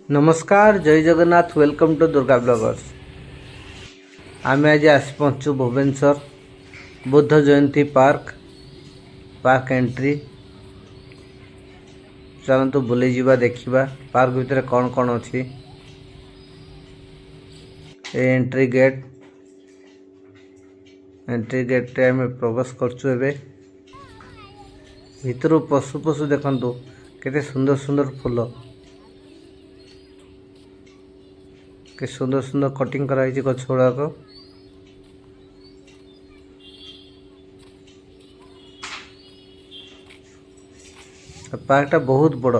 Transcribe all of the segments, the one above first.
नमस्कार जय Jagannath welcome to Durga bloggers. आम आज आस पहुँचु भुवनेश्वर बुद्ध जयंती पार्क एंट्री। चलतु बुली जावा देखा पार्क भितर कौन कौन अच्छी। एंट्री गेट रे आम प्रवेश करचु। भितर पशु पशु देखु केते सुंदर सुंदर फूल के सुंदर सुंदर कटिंग कराई गछ गुड़ाक। पार्कटा बहुत बड़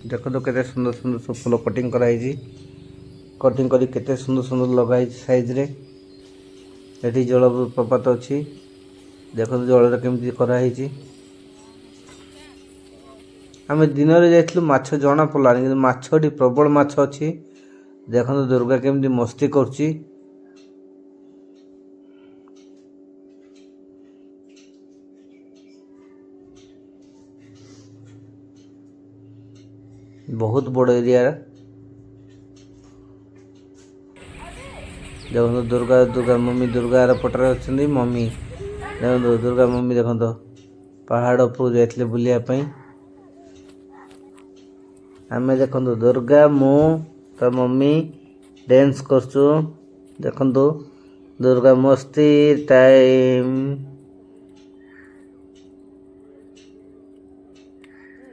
देखो तो केते सुंदर सुंदर सब फूल कटिंग कराई कटिंग करी केते सुंदर सुंदर लगाई साइज रे। एठी जल प्रपात अच्छी देखो जल केमती कराई। आम दिन में जाइलु माछ जना पड़ानी कि माछटी प्रबल माछ अच्छी। देखो दुर्गा केमती मस्ती करची। बहुत बड़ एरिया। देखो दुर्गा मम्मी दुर्गा पटरे अच्छी मम्मी देखो दुर्गा मम्मी देखो पहाड़ उपरू जाइए बुलायापी। आमे देखो दुर्गा मु तो मम्मी डांस करचु। देखो दुर्गा मस्ती टाइम।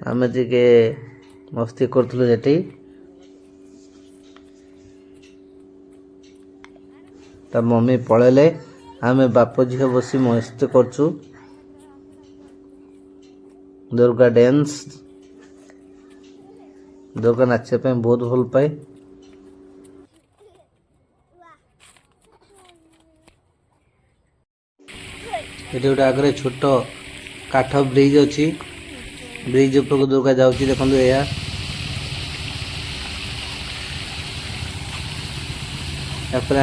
आमे टिके मस्ती करथुलु जेठी ता मम्मी पळेले आमे बाप झियो बसी मस्ती करचु। दुर्गा डांस दुर्गा नाचे पे बहुत भल पाए। ये गोटे आगे छोट काठ ब्रिज अच्छी। ब्रिज ऊपर दुर्गा जाऊँगी देखो या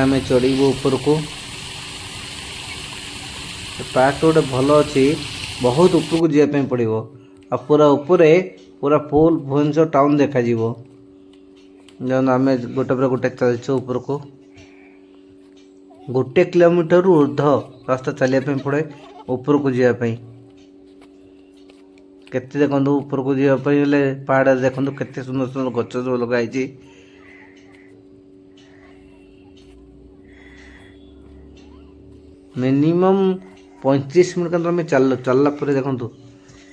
आम चढ़ू ऊपर को। पार्क गोटे भल अच्छी बहुत ऊपर को जावाई पड़ो आ पूरा ऊपर पूरा फुल भुवनेश्वर टाउन देखा आम गोटे पर गोटे चलचु ऊपर को। 1 किलोमीटर ऊर्ध रास्ता चलिए पड़े ऊपर को जावाई। केते देखो ऊपर को जावाई पहाड़ देखो केते सुंदर सुंदर गछ सब लगाई। मिनिमम 35 मिनट आम चलला देखु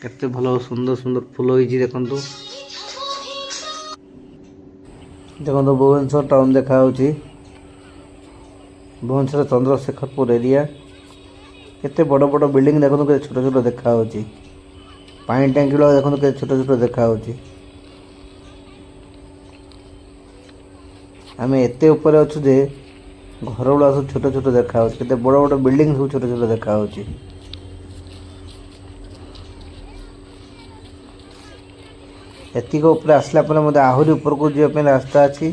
केते भल सुंदर सुंदर फूल होती। देखो देखो भुवनेश्वर टाउन देखा। भुवनेश्वर चंद्रशेखरपुर एरिया केते बड़ बड़ बिल्डिंग देखो के छोट छोट देखा। पानी टैंकी देखो के छोट छोट देखा। आम एत ऊपर अच्छु जे घर गुड़ा सब छोट छोट देखा। केते बड़ बड़ बिल्डिंग सब छोट छोट देखा। एतिक ऊपर आसला मत आहरी ऊपर को जावाई रास्ता अच्छी।